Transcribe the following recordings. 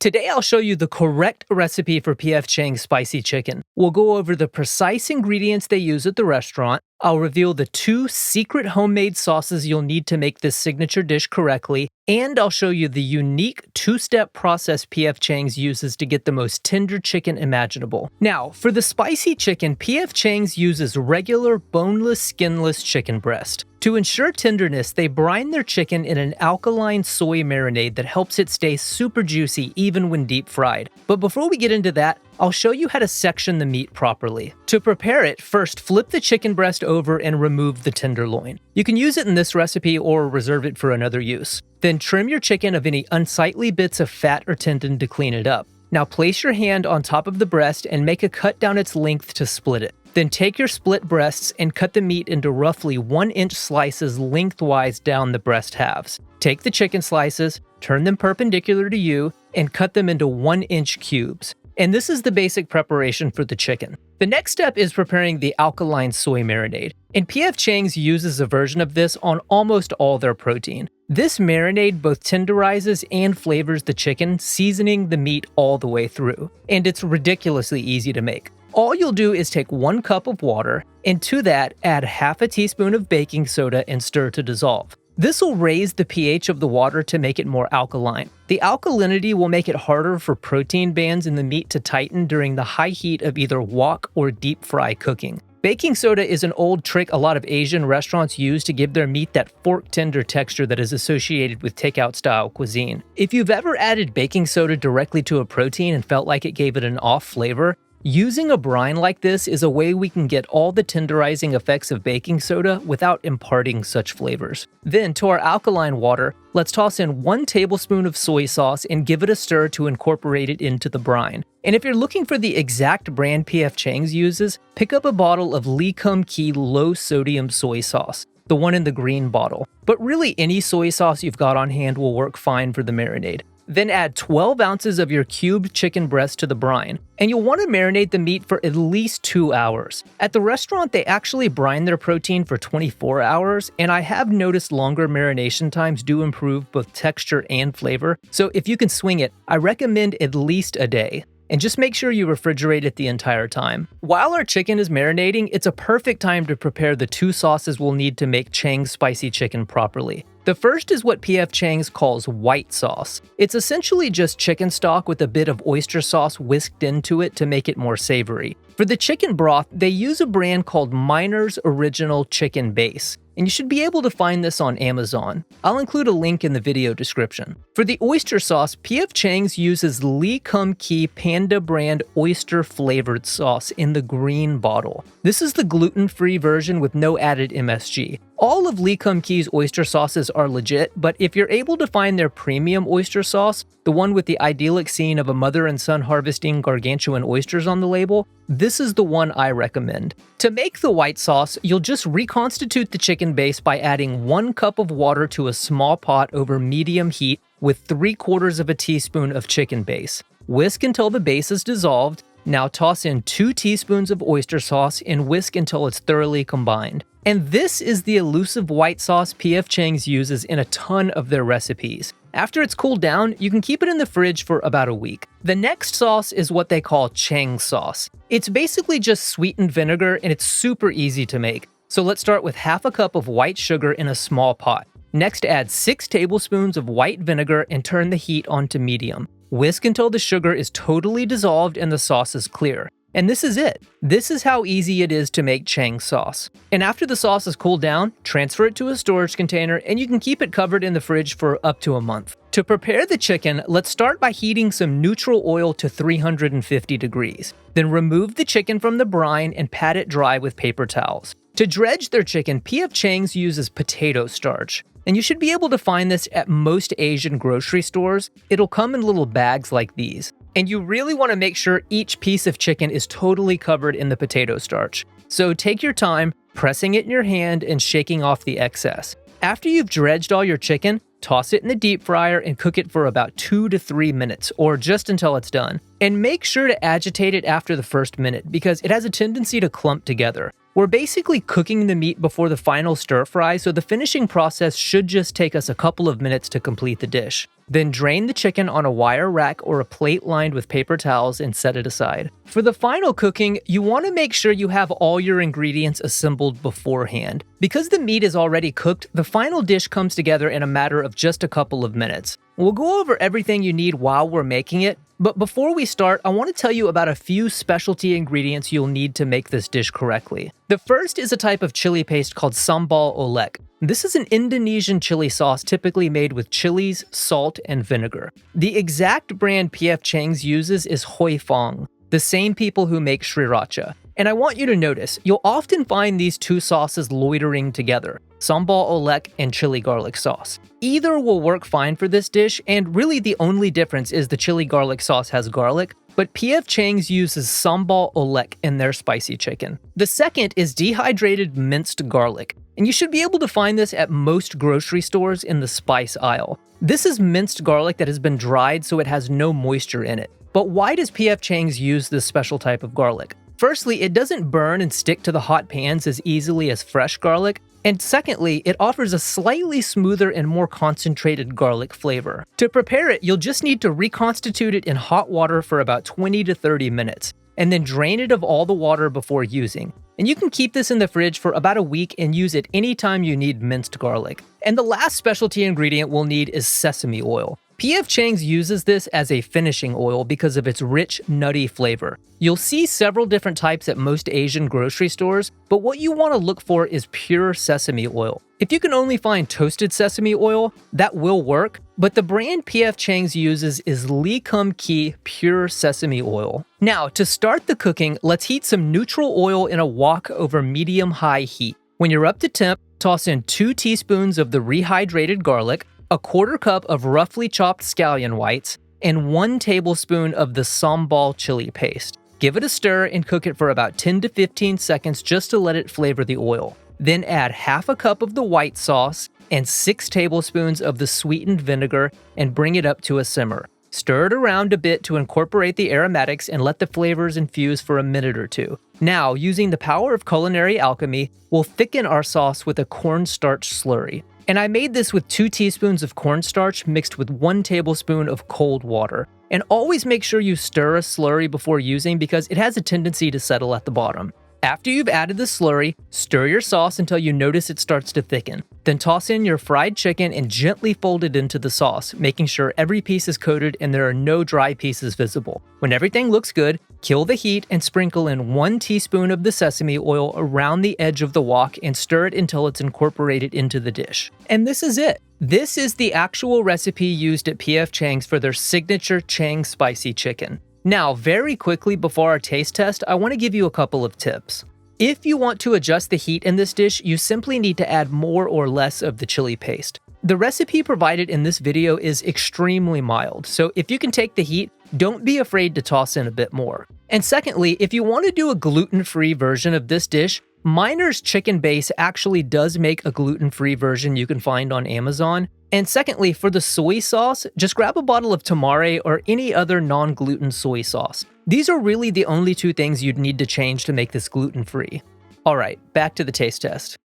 Today I'll show you the correct recipe for P.F. Chang's spicy chicken. We'll go over the precise ingredients they use at the restaurant. I'll reveal the 2 secret homemade sauces you'll need to make this signature dish correctly, and I'll show you the unique 2-step process P.F. Chang's uses to get the most tender chicken imaginable. Now, for the spicy chicken, P.F. Chang's uses regular, boneless, skinless chicken breast. To ensure tenderness, they brine their chicken in an alkaline soy marinade that helps it stay super juicy even when deep fried. But before we get into that, I'll show you how to section the meat properly. To prepare it, first flip the chicken breast over and remove the tenderloin. You can use it in this recipe or reserve it for another use. Then trim your chicken of any unsightly bits of fat or tendon to clean it up. Now place your hand on top of the breast and make a cut down its length to split it. Then take your split breasts and cut the meat into roughly 1-inch slices lengthwise down the breast halves. Take the chicken slices, turn them perpendicular to you, and cut them into 1-inch cubes. And this is the basic preparation for the chicken. The next step is preparing the alkaline soy marinade. And P.F. Chang's uses a version of this on almost all their protein. This marinade both tenderizes and flavors the chicken, seasoning the meat all the way through. And it's ridiculously easy to make. All you'll do is take 1 cup of water, and to that, add half a teaspoon of baking soda and stir to dissolve. This will raise the pH of the water to make it more alkaline. The alkalinity will make it harder for protein bands in the meat to tighten during the high heat of either wok or deep fry cooking. Baking soda is an old trick a lot of Asian restaurants use to give their meat that fork-tender texture that is associated with takeout-style cuisine. If you've ever added baking soda directly to a protein and felt like it gave it an off flavor, using a brine like this is a way we can get all the tenderizing effects of baking soda without imparting such flavors. Then, to our alkaline water, let's toss in 1 tablespoon of soy sauce and give it a stir to incorporate it into the brine. And if you're looking for the exact brand P.F. Chang's uses, pick up a bottle of Lee Kum Kee low-sodium soy sauce, the one in the green bottle. But really any soy sauce you've got on hand will work fine for the marinade. Then add 12 ounces of your cubed chicken breast to the brine, and you'll want to marinate the meat for at least 2 hours. At the restaurant, they actually brine their protein for 24 hours, and I have noticed longer marination times do improve both texture and flavor, so if you can swing it, I recommend at least a day. And just make sure you refrigerate it the entire time. While our chicken is marinating, it's a perfect time to prepare the 2 sauces we'll need to make Chang's spicy chicken properly. The first is what P.F. Chang's calls white sauce. It's essentially just chicken stock with a bit of oyster sauce whisked into it to make it more savory. For the chicken broth, they use a brand called Miner's Original Chicken Base, and you should be able to find this on Amazon. I'll include a link in the video description. For the oyster sauce, P.F. Chang's uses Lee Kum Kee Panda brand oyster flavored sauce in the green bottle. This is the gluten-free version with no added MSG. All of Lee Kum Kee's oyster sauces are legit, but if you're able to find their premium oyster sauce, the one with the idyllic scene of a mother and son harvesting gargantuan oysters on the label, this is the one I recommend. To make the white sauce, you'll just reconstitute the chicken base by adding 1 cup of water to a small pot over medium heat with 3/4 of a teaspoon of chicken base. Whisk until the base is dissolved. Now toss in 2 teaspoons of oyster sauce and whisk until it's thoroughly combined. And this is the elusive white sauce P.F. Chang's uses in a ton of their recipes. After it's cooled down, you can keep it in the fridge for about a week. The next sauce is what they call Chang sauce. It's basically just sweetened vinegar and it's super easy to make. So let's start with half a cup of white sugar in a small pot. Next, add 6 tablespoons of white vinegar and turn the heat on to medium. Whisk until the sugar is totally dissolved and the sauce is clear. And this is it. This is how easy it is to make Chang sauce. And after the sauce is cooled down, transfer it to a storage container and you can keep it covered in the fridge for up to a month. To prepare the chicken, let's start by heating some neutral oil to 350 degrees. Then remove the chicken from the brine and pat it dry with paper towels. To dredge their chicken, P.F. Chang's uses potato starch. And you should be able to find this at most Asian grocery stores. It'll come in little bags like these. And you really want to make sure each piece of chicken is totally covered in the potato starch. So take your time, pressing it in your hand and shaking off the excess. After you've dredged all your chicken, toss it in the deep fryer and cook it for about 2 to 3 minutes, or just until it's done. And make sure to agitate it after the first minute because it has a tendency to clump together. We're basically cooking the meat before the final stir fry, so the finishing process should just take us a couple of minutes to complete the dish. Then drain the chicken on a wire rack or a plate lined with paper towels and set it aside. For the final cooking, you want to make sure you have all your ingredients assembled beforehand. Because the meat is already cooked, the final dish comes together in a matter of just a couple of minutes. We'll go over everything you need while we're making it, but before we start, I want to tell you about a few specialty ingredients you'll need to make this dish correctly. The first is a type of chili paste called sambal olek. This is an Indonesian chili sauce typically made with chilies, salt, and vinegar. The exact brand P.F. Chang's uses is Hoi Fong, the same people who make sriracha. And I want you to notice, you'll often find these two sauces loitering together, sambal olek and chili garlic sauce. Either will work fine for this dish, and really the only difference is the chili garlic sauce has garlic, but P.F. Chang's uses sambal olek in their spicy chicken. The second is dehydrated minced garlic, and you should be able to find this at most grocery stores in the spice aisle. This is minced garlic that has been dried so it has no moisture in it. But why does P.F. Chang's use this special type of garlic? Firstly, it doesn't burn and stick to the hot pans as easily as fresh garlic, and secondly, it offers a slightly smoother and more concentrated garlic flavor. To prepare it, you'll just need to reconstitute it in hot water for about 20 to 30 minutes, and then drain it of all the water before using. And you can keep this in the fridge for about a week and use it anytime you need minced garlic. And the last specialty ingredient we'll need is sesame oil. P.F. Chang's uses this as a finishing oil because of its rich, nutty flavor. You'll see several different types at most Asian grocery stores, but what you want to look for is pure sesame oil. If you can only find toasted sesame oil, that will work, but the brand P.F. Chang's uses is Lee Kum Kee pure sesame oil. Now, to start the cooking, let's heat some neutral oil in a wok over medium-high heat. When you're up to temp, toss in 2 teaspoons of the rehydrated garlic, a 1/4 cup of roughly chopped scallion whites, and 1 tablespoon of the sambal chili paste. Give it a stir and cook it for about 10 to 15 seconds just to let it flavor the oil. Then add 1/2 cup of the white sauce and 6 tablespoons of the sweetened vinegar and bring it up to a simmer. Stir it around a bit to incorporate the aromatics and let the flavors infuse for a minute or two. Now, using the power of culinary alchemy, we'll thicken our sauce with a cornstarch slurry. And I made this with 2 teaspoons of cornstarch mixed with 1 tablespoon of cold water. And always make sure you stir a slurry before using because it has a tendency to settle at the bottom. After you've added the slurry, stir your sauce until you notice it starts to thicken. Then toss in your fried chicken and gently fold it into the sauce, making sure every piece is coated and there are no dry pieces visible. When everything looks good, kill the heat and sprinkle in 1 teaspoon of the sesame oil around the edge of the wok and stir it until it's incorporated into the dish. And this is it. This is the actual recipe used at P.F. Chang's for their signature Chang spicy chicken. Now, very quickly before our taste test, I want to give you a couple of tips. If you want to adjust the heat in this dish, you simply need to add more or less of the chili paste. The recipe provided in this video is extremely mild, so if you can take the heat, don't be afraid to toss in a bit more. And secondly, if you want to do a gluten-free version of this dish, Miner's Chicken Base actually does make a gluten-free version you can find on Amazon. And secondly, for the soy sauce, just grab a bottle of tamari or any other non-gluten soy sauce. These are really the only 2 things you'd need to change to make this gluten-free. Alright, back to the taste test.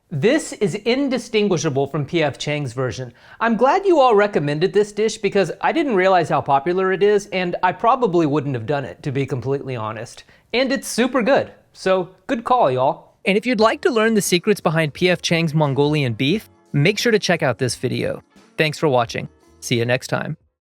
This is indistinguishable from P.F. Chang's version. I'm glad you all recommended this dish because I didn't realize how popular it is, and I probably wouldn't have done it, to be completely honest. And it's super good, so good call, y'all. And if you'd like to learn the secrets behind P.F. Chang's Mongolian beef, make sure to check out this video. Thanks for watching. See you next time.